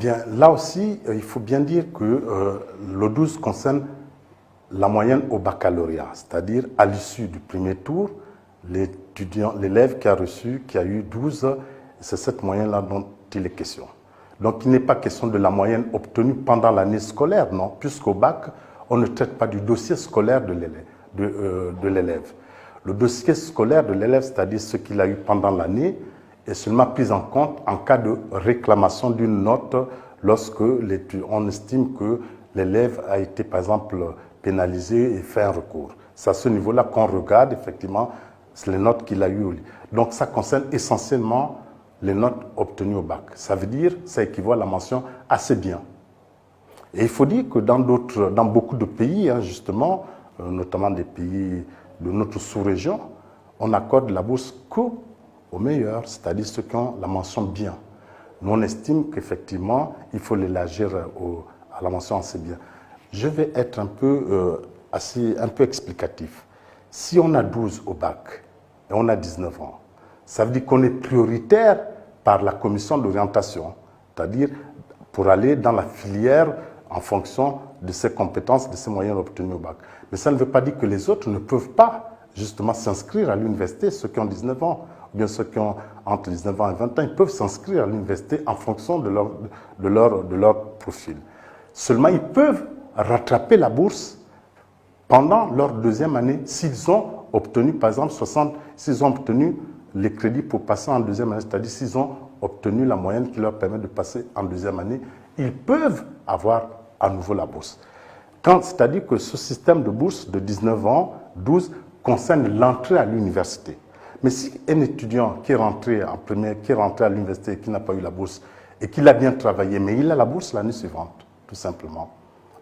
Bien, là aussi, il faut bien dire que le 12 concerne la moyenne au baccalauréat, c'est-à-dire à l'issue du premier tour, l'élève qui a eu 12, c'est cette moyenne-là dont il est question. Donc, il n'est pas question de la moyenne obtenue pendant l'année scolaire, non, puisqu'au bac, on ne traite pas du dossier scolaire de l'élève. Le dossier scolaire de l'élève, c'est-à-dire ce qu'il a eu pendant l'année, est seulement pris en compte en cas de réclamation d'une note lorsque on estime que l'élève a été, par exemple, pénalisé et fait un recours. C'est à ce niveau-là qu'on regarde effectivement les notes qu'il a eues. Donc ça concerne essentiellement les notes obtenues au bac. Ça veut dire, ça équivaut à la mention « assez bien ». Et il faut dire que dans beaucoup de pays, hein, justement, notamment des pays de notre sous-région, on accorde la bourse qu'aux meilleurs, c'est-à-dire ceux qui ont la mention bien. Nous, on estime qu'effectivement, il faut l'élargir à la mention assez bien. Je vais être un peu explicatif. Si on a 12 au bac et on a 19 ans, ça veut dire qu'on est prioritaire par la commission d'orientation, c'est-à-dire pour aller dans la filière en fonction de ses compétences, de ses moyens obtenus au bac. Mais ça ne veut pas dire que les autres ne peuvent pas justement s'inscrire à l'université, ceux qui ont 19 ans, ou bien ceux qui ont entre 19 ans et 20 ans, ils peuvent s'inscrire à l'université en fonction de leur profil. Seulement, ils peuvent rattraper la bourse pendant leur deuxième année s'ils ont obtenu, par exemple, s'ils ont obtenu les crédits pour passer en deuxième année, c'est-à-dire s'ils ont obtenu la moyenne qui leur permet de passer en deuxième année, ils peuvent avoir à nouveau la bourse. C'est-à-dire que ce système de bourse de 19 ans, 12, concerne l'entrée à l'université. Mais si un étudiant qui est rentré en première, qui est rentré à l'université et qui n'a pas eu la bourse, et qu'il a bien travaillé, mais il a la bourse l'année suivante, tout simplement.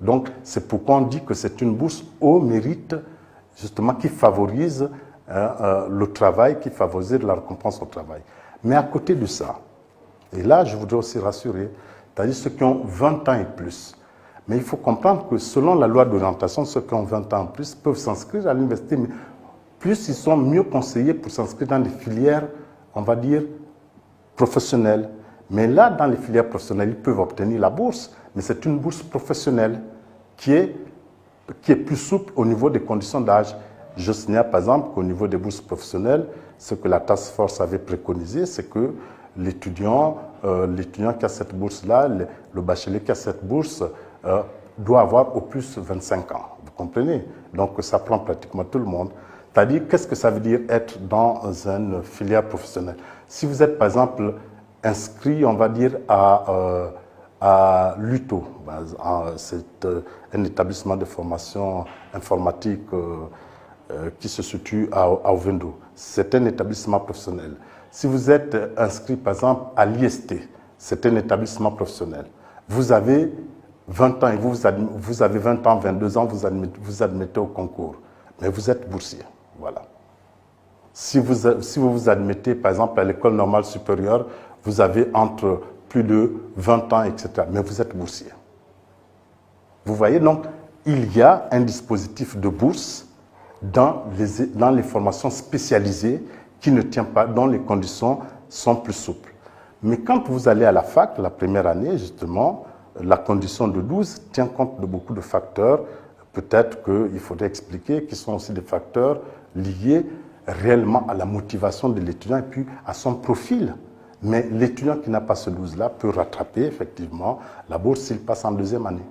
Donc, c'est pourquoi on dit que c'est une bourse au mérite, justement, qui favorise le travail, qui favorise la récompense au travail. Mais à côté de ça, et là, je voudrais aussi rassurer, c'est-à-dire ceux qui ont 20 ans et plus. Mais il faut comprendre que selon la loi d'orientation, ceux qui ont 20 ans et plus peuvent s'inscrire à l'université, mais plus ils sont mieux conseillés pour s'inscrire dans des filières, on va dire, professionnelles. Mais là, dans les filières professionnelles, ils peuvent obtenir la bourse, mais c'est une bourse professionnelle qui est plus souple au niveau des conditions d'âge. Je signale par exemple qu'au niveau des bourses professionnelles, ce que la task force avait préconisé, c'est que l'étudiant qui a cette bourse-là, le bachelier qui a cette bourse, doit avoir au plus 25 ans. Vous comprenez? Donc ça prend pratiquement tout le monde. C'est-à-dire, qu'est-ce que ça veut dire être dans une filière professionnelle? Si vous êtes par exemple inscrit, on va dire, à l'UTO, c'est un établissement de formation informatique qui se situe à Ovendo. C'est un établissement professionnel. Si vous êtes inscrit, par exemple, à l'IST, c'est un établissement professionnel. Vous avez 20 ans et vous avez 20 ans, 22 ans, vous admettez au concours. Mais vous êtes boursier. Voilà. Si vous vous admettez, par exemple, à l'école normale supérieure, vous avez entre plus de 20 ans, etc. Mais vous êtes boursier. Vous voyez, donc, il y a un dispositif de bourse dans les formations spécialisées qui ne tient pas, dont les conditions sont plus souples. Mais quand vous allez à la fac, la première année, justement, la condition de 12 tient compte de beaucoup de facteurs. Peut-être qu'il faudrait expliquer qui sont aussi des facteurs liés réellement à la motivation de l'étudiant et puis à son profil. Mais l'étudiant qui n'a pas ce 12-là peut rattraper effectivement la bourse s'il passe en deuxième année.